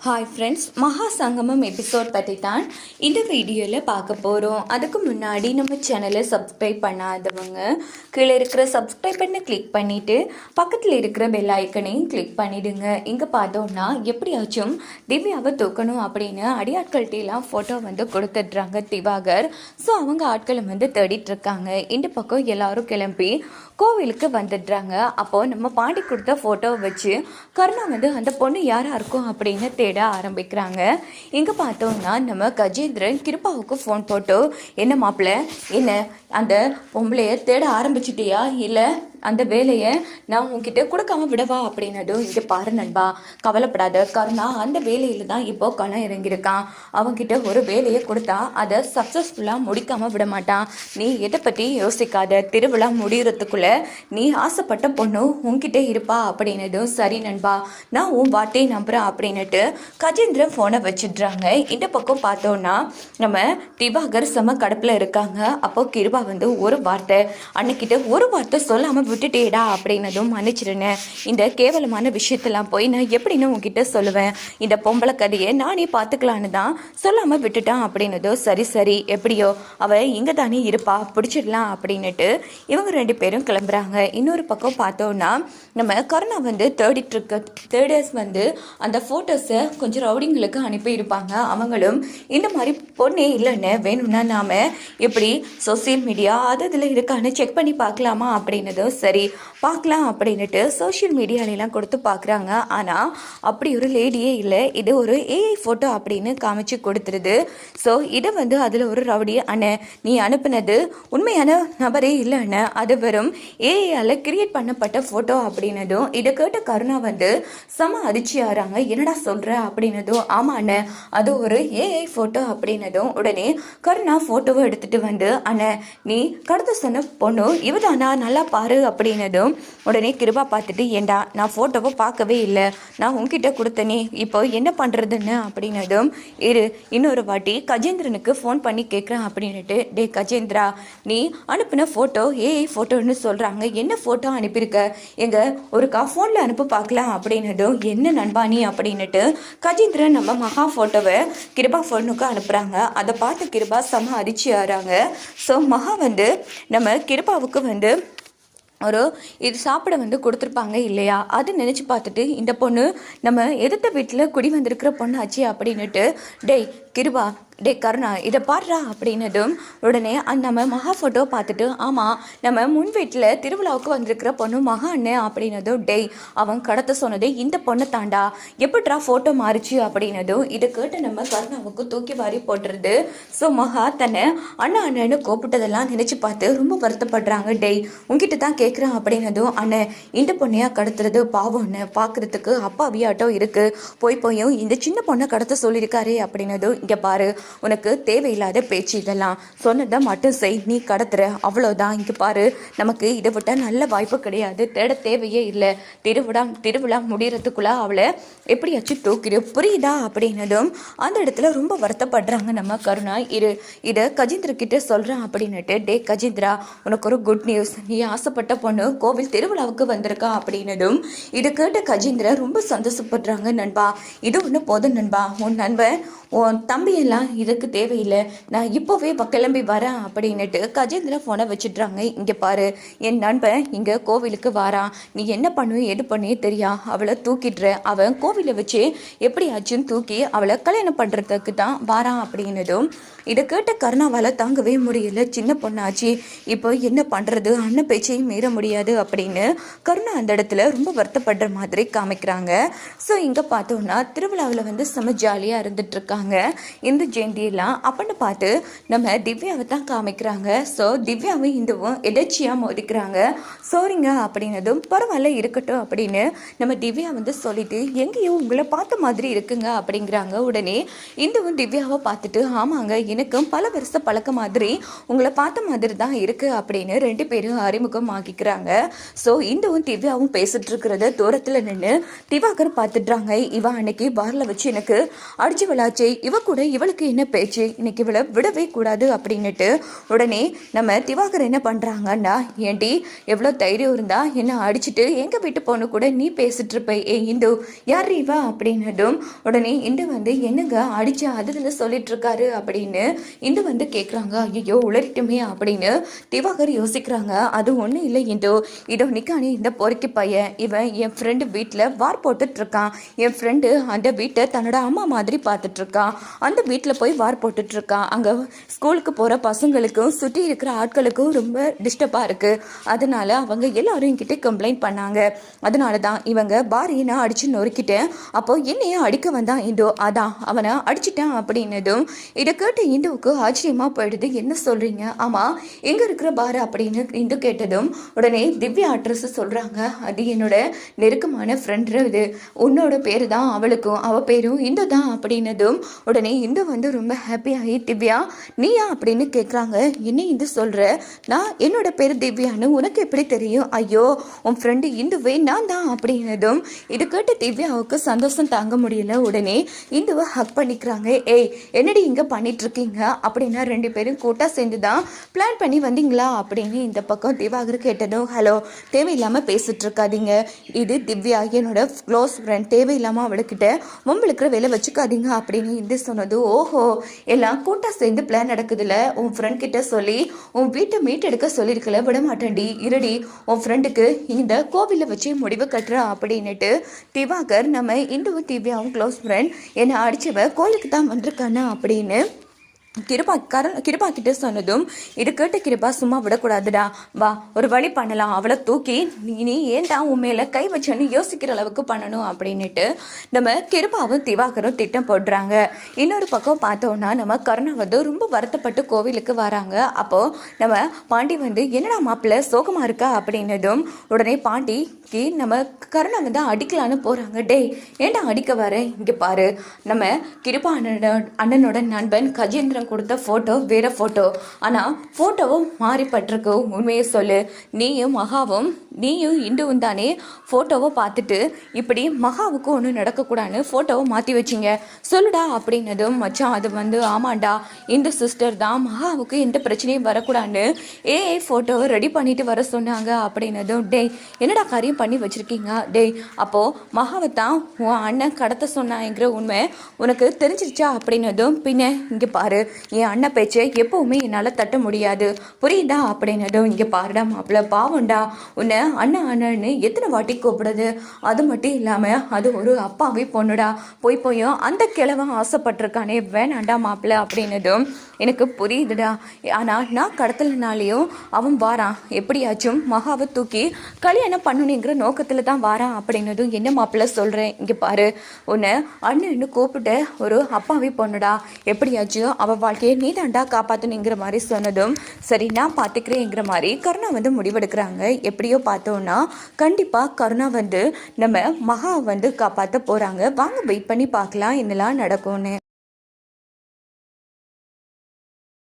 Hi friends, மகா சங்கமம் episode பற்றி தான் இந்த வீடியோவில் பார்க்க போகிறோம். அதுக்கு முன்னாடி நம்ம சேனலை சப்ஸ்கிரைப் பண்ணாதவங்க கீழே இருக்கிற சப்ஸ்கிரைப் பண்ண கிளிக் பண்ணிவிட்டு பக்கத்தில் இருக்கிற பெல் ஐக்கனையும் கிளிக் பண்ணிவிடுங்க. இங்கே பார்த்தோன்னா எப்படியாச்சும் திவ்யாவை தூக்கணும் அப்படின்னு அடியாட்கள்கிட்டலாம் ஃபோட்டோ கொடுத்துட்றாங்க திவாகர். ஸோ அவங்க ஆட்களை தேடிட்டுருக்காங்க. இந்த பக்கம் எல்லாரும் கிளம்பி கோவிலுக்கு வந்துடுறாங்க. அப்போது நம்ம பாண்டி கொடுத்த ஃபோட்டோவை வச்சு கருணா அந்த பொண்ணு யாராக இருக்கும் அப்படின்னு தேட ஆரம்பிக்கிறாங்க. இங்கே பார்த்தோம்னா நம்ம கஜேந்திரன் கிருப்பாவுக்கு ஃபோன் போட்டு, என்ன மாப்பிள்ள, என்ன அந்த பொம்பளைய தேட ஆரம்பிச்சிட்டியா, இல்லை அந்த வேலையை நான் உங்ககிட்ட கொடுக்காம விடவா அப்படின்னதும், இங்கே பாரு நண்பா, கவலைப்படாத, கருணா அந்த வேலையில் தான் இப்போ களம் இறங்கியிருக்கான். அவங்ககிட்ட ஒரு வேலையை கொடுத்தா அதை சக்ஸஸ்ஃபுல்லாக முடிக்காமல் விட மாட்டான். நீ எதை பற்றி யோசிக்காத, திருவிழா முடிகிறதுக்குள்ளே நீ ஆசைப்பட்ட பொண்ணு உங்ககிட்ட இருப்பா அப்படின்னதும், சரி நண்பா, நான் உன் வார்த்தையை நம்புகிறேன் அப்படின்னுட்டு கஜேந்திரன் ஃபோனை வச்சிடுறாங்க. இந்த பக்கம் பார்த்தோன்னா நம்ம திவாகர் செம கடப்பில் இருக்காங்க. அப்போ கிருபா ஒரு வார்த்தை, அன்னைக்கிட்ட ஒரு வார்த்தை சொல்லாமல் விட்டுட்டேடா அப்படின்னதும், மன்னிச்சிருந்தேன், இந்த கேவலமான விஷயத்தெல்லாம் போய் நான் எப்படின்னு உங்ககிட்ட சொல்லுவேன், இந்த பொம்பளை கதையை நானே பார்த்துக்கலான்னு தான் சொல்லாமல் விட்டுட்டான் அப்படின்னதும், சரி சரி, எப்படியோ அவ இங்கே தானே இருப்பா, பிடிச்சிடலாம் அப்படின்னுட்டு இவங்க ரெண்டு பேரும் கிளம்புறாங்க. இன்னொரு பக்கம் பார்த்தோன்னா நம்ம கருணா தேடிட்டு இருக்க தேடர்ஸ் அந்த ஃபோட்டோஸை கொஞ்சம் ரவுடிங்களுக்கு அனுப்பியிருப்பாங்க. அவங்களும் இந்த மாதிரி பொண்ணே இல்லைன்னு, வேணும்னா நாம் எப்படி சோசியல் மீடியா அதில் இருக்கான்னு செக் பண்ணி பார்க்கலாமா அப்படின்னதும், சரி பார்க்கலாம் அப்படின்னுட்டு சோஷியல் மீடியாலெலாம் கொடுத்து பார்க்குறாங்க. ஆனால் அப்படி ஒரு லேடியே இல்லை, இது ஒரு ஏஐ ஃபோட்டோ அப்படின்னு காமிச்சு கொடுத்துருது. ஸோ இதை அதில் ஒரு ரவுடி, அண்ணன் நீ அனுப்புனது உண்மையான நபரே இல்லை அண்ணன், அது வெறும் ஏஐயால் கிரியேட் பண்ணப்பட்ட ஃபோட்டோ அப்படின்னதும், இதை கேட்ட கருணா செம அதிர்ச்சி ஆகிறாங்க. என்னடா சொல்கிற அப்படின்னதும், ஆமாம் அண்ணன், அது ஒரு ஏஐ ஃபோட்டோ அப்படின்னதும், உடனே கருணா ஃபோட்டோவை எடுத்துகிட்டு அண்ணன் நீ கடத்த சொன்ன பொண்ணு இவதானா, நல்லா பாரு அப்படின்னதும், உடனே கிருபா பார்த்துட்டு, ஏண்டா நான் ஃபோட்டோவை பார்க்கவே இல்லை, நான் உங்ககிட்ட கொடுத்தனே, இப்போ என்ன பண்ணுறதுன்னு அப்படின்னதும், இன்னொரு வாட்டி கஜேந்திரனுக்கு ஃபோன் பண்ணி கேட்குறேன் அப்படின்னுட்டு, டே கஜேந்திரா, நீ அனுப்பின ஃபோட்டோ ஏஐ ஃபோட்டோன்னு சொல்கிறாங்க, என்ன ஃபோட்டோ அனுப்பியிருக்க, எங்கள் ஒருக்கா ஃபோனில் அனுப்ப பார்க்கலாம் அப்படின்னதும், என்ன நண்பா நீ அப்படின்னுட்டு கஜேந்திரன் நம்ம மகா ஃபோட்டோவை கிருபா ஃபோனுக்கு அனுப்புகிறாங்க. அதை பார்த்து கிருபா செம அதிர்ச்சி ஆகிறாங்க. ஸோ மகா நம்ம கிருபாவுக்கு ஒரு இது சாப்பிட கொடுத்துருப்பாங்க இல்லையா, அது நினச்சி பார்த்துட்டு இந்த பொண்ணு நம்ம எதிர்த்த வீட்டில் குடி வந்திருக்கிற பொண்ணு ஆச்சு அப்படின்னுட்டு, டேய் கிருபா, டே கருணா, இதை பாடுறா அப்படின்னதும், உடனே நம்ம மகா ஃபோட்டோ பார்த்துட்டு, ஆமாம் நம்ம முன் வீட்டில் திருவிழாவுக்கு வந்திருக்கிற பொண்ணு மகா அண்ணன் அப்படின்னதும், டேய் அவன் கடத்த சொன்னது இந்த பொண்ணை தாண்டா, எப்படிரா ஃபோட்டோ மாறிச்சு அப்படின்னதும், இதை கேட்டு நம்ம கருணாவுக்கு தூக்கி வாரி போட்டுருது. ஸோ மகா தன்னை அண்ணா அண்ணன்னு கூப்பிட்டதெல்லாம் நினச்சி பார்த்து ரொம்ப வருத்தப்படுறாங்க. டேய் உங்ககிட்ட தான் கேட்குறேன் அப்படின்னதும், அண்ணன் இந்த பொண்ணையாக கடத்துறது பாவம்னு பார்க்குறதுக்கு அப்பாவியாட்டம் இருக்குது, போயும் இந்த சின்ன பொண்ணை கடத்த சொல்லியிருக்காரே அப்படின்னதும், இங்கே பாரு, உனக்கு தேவையில்லாத பேச்சு, இதெல்லாம் சொன்னதை மட்டும் செய், நீ கடத்துற அவ்வளோதான், இங்கே பாரு, நமக்கு இதை விட்டால் நல்ல வாய்ப்பு கிடையாது, தேட தேவையே இல்லை, திருவிழா முடிகிறதுக்குள்ளே அவளை எப்படியாச்சும் தூக்கிடு, புரியுதா அப்படின்னதும், அந்த இடத்துல ரொம்ப வருத்தப்படுறாங்க நம்ம கருணா. இதை கஜேந்திரக்கிட்ட சொல்கிறேன் அப்படின்னுட்டு, டே கஜேந்திரா, உனக்கு ஒரு குட் நியூஸ், நீ ஆசைப்பட்ட பொண்ணு கோவில் திருவிழாவுக்கு வந்திருக்கா அப்படின்னதும், இதை கேட்ட கஜேந்திர ரொம்ப சந்தோஷப்படுறாங்க. நண்பா, இது ஒன்று போதும் நண்பா, உன் நண்பன் உன் தம்பியெல்லாம் இதுக்கு தேவையில்லை, நான் இப்போவே கிளம்பி வரேன் அப்படின்னுட்டு கஜேந்திர ஃபோனை வச்சுட்றாங்க. இங்கே பாரு, என் நண்பன் இங்கே கோவிலுக்கு வாரான், நீ என்ன பண்ணுவேன் எது பண்ணே தெரியா, அவளை தூக்கிடுற, அவன் கோவிலை வச்சு எப்படியாச்சும் தூக்கி அவளை கல்யாணம் பண்ணுறதுக்கு தான் வாரான் அப்படின்னதும், இதை கேட்ட கருணாவால் தாங்கவே முடியல, சின்ன பொண்ணாச்சு, இப்போ என்ன பண்ணுறது, அண்ணன் பேச்சையும் மீற முடியாது அப்படின்னு கருணா அந்த இடத்துல ரொம்ப வருத்தப்படுற மாதிரி காமிக்கிறாங்க. ஸோ இங்கே பார்த்தோன்னா திருவிழாவில் செம ஜாலியாக இருந்துகிட்ருக்காங்க இந்த ஜெயந்தியெல்லாம். அப்படின்னு பார்த்து நம்ம திவ்யாவை தான் காமிக்கிறாங்க. ஸோ திவ்யாவும் இந்துவும் எதாச்சியாக மோதிக்கிறாங்க. சோரிங்க அப்படின்னதும், பரவாயில்ல இருக்கட்டும் அப்படின்னு நம்ம திவ்யா சொல்லிட்டு, எங்கேயோ உங்களை பார்த்த மாதிரி இருக்குங்க அப்படிங்கிறாங்க. உடனே இந்துவும் திவ்யாவை பார்த்துட்டு, ஆமாங்க எனக்கும் பல வருஷ பழக்க மாதிரி உங்களை பார்த்த மாதிரி தான் இருக்குது அப்படின்னு ரெண்டு பேரும் அறிமுகம் ஆகிக்கிறாங்க. ஸோ இந்துவும் திவ்யாவும் பேசிட்டு இருக்கிறத தூரத்தில் நின்று திவாகர் பார்த்துட்றாங்க. இவன் அன்னைக்கு பாரில் வச்சு எனக்கு அடிச்சு விளாச்சே, இவ கூட இவளுக்கு என்ன என்ன பேச்சு, இன்னைக்கு இவளை விடவே கூடாது அப்படின்னுட்டு உடனே நம்ம திவாகர் என்ன பண்ணுறாங்கன்னா, ஏண்டி எவ்வளோ தைரியம் இருந்தா என்ன அடிச்சுட்டு எங்கள் வீட்டு பொண்ணு கூட நீ பேசிட்டு இருப்ப, இந்து யார் இவா அப்படின்னதும் உடனே இந்து வந்து என்னங்க அடிச்சா அதுல சொல்லிட்டு இருக்காரு அப்படின்னு இந்து வந்து கேட்குறாங்க. ஐயோ உளறிட்டுமே அப்படின்னு திவாகர் யோசிக்கிறாங்க. அது ஒன்றும் இல்லை இந்து, இதோ நிக்கானே இந்த பொறுக்கி பையன், இவன் என் ஃப்ரெண்டு வீட்டில் வார் போட்டுட்டு இருக்கான். என் ஃப்ரெண்டு அந்த வீட்டை தன்னோட அம்மா மாதிரி பார்த்துட்டு இருக்கான். அந்த வீட்டில் போய் வார் போட்டுட்டு இருக்கான். அங்கே ஸ்கூலுக்கு போகிற பசங்களுக்கும் சுற்றி இருக்கிற ஆட்களுக்கும் ரொம்ப டிஸ்டர்பாக இருக்குது. அதனால அவங்க எல்லாரும் என்கிட்ட கம்ப்ளைண்ட் பண்ணாங்க. அதனால தான் இவங்க பாரியை நான் அடித்து நொறுக்கிட்டேன். அப்போ என்னையும் அடிக்க வந்தான் இந்து, அதான் அவனை அடிச்சிட்டேன் அப்படின்னதும் இதை கேட்ட இந்துவுக்கு ஆச்சரியமாக போயிடுது. என்ன சொல்கிறீங்க? ஆமாம், எங்கே இருக்கிற பாரு அப்படின்னு இந்து கேட்டதும் உடனே திவ்யா அட்ரஸ் சொல்கிறாங்க. அது என்னோட நெருக்கமான ஃப்ரெண்டு, இது உன்னோட பேர் தான் அவளுக்கும், அவள் பேரும் இந்து தான் அப்படின்னதும் உடனே இந்து வந்து ரொம்ப ஹாப்பியாகி திவ்யா நீயா அப்படின்னு கேட்குறாங்க. என்ன இந்து சொல்கிற? நான் என்னோட பேர் திவ்யான்னு உனக்கு எப்படி தெரியும்? ஐயோ உன் ஃப்ரெண்டு இந்துவே நான் தான் அப்படின்னதும் இது கேட்டு திவ்யாவுக்கு சந்தோஷம் தாங்க முடியல. உடனே இந்துவை ஹக் பண்ணிக்கிறாங்க. ஏய் என்னடி இங்கே பண்ணிட்டு இருக்கீங்க அப்படின்னா ரெண்டு பேரும் கூட்டாக சேர்ந்து தான் பிளான் பண்ணி வந்தீங்களா அப்படின்னு இந்த பக்கம் திவாகர் கேட்டதும் ஹலோ தேவையில்லாமல் பேசிட்டு இருக்காதீங்க, இது திவ்யா என்னோட க்ளோஸ் ஃப்ரெண்ட், தேவையில்லாமல் அவளுக்கிட்ட மும்பளுக்குற வேலை வச்சுக்காதீங்க அப்படின்னு இந்த சொன்னது. ஓஹோ எல்லாம் கூட்டாக சேர்ந்து பிளான் நடக்குதுல்ல, உன் ஃப்ரெண்ட் கிட்ட சொல்லி உன் வீட்டை மீட் எடுக்க சொல்லியிருக்கல, விட மாட்டேன்டி இருடி, உன் ஃப்ரெண்டுக்கு இந்த கோவிலில் வச்சு முடிவு கட்டுறா அப்படின்னுட்டு திவாகர் நம்ம இந்துவும் திவ்யாவும் க்ளோஸ் ஃப்ரெண்ட் என்னை அடிச்சவ கோயிலுக்கு தான் வந்திருக்கானா அப்படின்னு கிருபா கிட்ட சொன்னதும் இது கேட்ட கிருபா சும்மா விடக்கூடாதுடா, வா ஒரு வழி பண்ணலாம், அவளை தூக்கி நீ ஏன்டா உன் மேலே கை வச்சோன்னு யோசிக்கிற அளவுக்கு பண்ணணும் அப்படின்னுட்டு நம்ம கிருபாவும் திவாகரும் திட்டம் போடுறாங்க. இன்னொரு பக்கம் பார்த்தோன்னா நம்ம கருணா வந்து ரொம்ப வருத்தப்பட்டு கோவிலுக்கு வராங்க. அப்போது நம்ம பாண்டி வந்து என்னடா மாப்பிள்ளை சோகமாக இருக்கா அப்படின்னதும் உடனே பாண்டிக்கு நம்ம கருணா வந்து அடிக்கலான்னு போகிறாங்க. டேய் ஏன்டா அடிக்க வர, இங்கே பாரு, நம்ம கிருபா அண்ணனோட நண்பன் கஜேந்திரன் கொடுத்த ஃபோட்டோ வேற ஃபோட்டோ, ஆனால் ஃபோட்டோவும் மாறிப்பட்டிருக்கு, உண்மையை சொல்லு, நீயும் இந்துவும் தானே ஃபோட்டோவை பார்த்துட்டு இப்படி மகாவுக்கு ஒன்றும் நடக்கக்கூடாதுன்னு ஃபோட்டோவை மாற்றி வச்சிங்க, சொல்லுடா அப்படின்னதும் மச்சான் அது வந்து ஆமாண்டா இந்த சிஸ்டர் தான் மகாவுக்கு எந்த பிரச்சனையும் வரக்கூடாதுன்னு ஏஐ ஃபோட்டோவை ரெடி பண்ணிட்டு வர சொன்னாங்க அப்படின்னதும் டேய் என்னடா காரியம் பண்ணி வச்சுருக்கீங்க, டேய் அப்போது மகாவை தான் உன் அண்ணன் கடத்த சொன்னாங்கிற உண்மை உனக்கு தெரிஞ்சிருச்சா அப்படின்னதும் பின்ன இங்கே பாரு என் அண்ணன் பேச்சை எப்போவுமே என்னால் தட்ட முடியாது புரியுதா அப்படின்னதும் இங்கே பாருடா மாப்பிள்ள பாவம்டா, உன்னை அண்ணன்னு எத்தனை வாட்டி கூப்பிடுது, அது மட்டும் இல்லாமல் அது ஒரு அப்பாவே பொண்ணுடா, போயும் அந்த கிழவன் ஆசைப்பட்டிருக்கானே வேணாண்டா மாப்பிள்ள அப்படின்னதும் எனக்கு புரியுதுடா, ஆனால் நான் கடத்தலனாலேயும் அவன் வாரான், எப்படியாச்சும் மகாவை தூக்கி கல்யாணம் பண்ணணுங்கிற நோக்கத்தில் தான் வாரான் அப்படின்னதும் என்ன மாப்பிள்ள சொல்கிறேன், இங்கே பாரு உன்னை அண்ணன்னு கூப்பிட்டு ஒரு அப்பாவே பொண்ணுடா, எப்படியாச்சும் அவள் வாழ்க்கையை நீ தாண்டா காப்பாற்றணுங்கிற மாதிரி சொன்னதும் சரி நான் பார்த்துக்கிறேங்கிற மாதிரி கருணா வந்து முடிவெடுக்கிறாங்க. எப்படியோ பார்த்தோன்னா கண்டிப்பாக கருணா வந்து நம்ம மகா வந்து காப்பாற்ற போகிறாங்க. வாங்க வெயிட் பண்ணி பார்க்கலாம் என்னெல்லாம் நடக்கும்னு.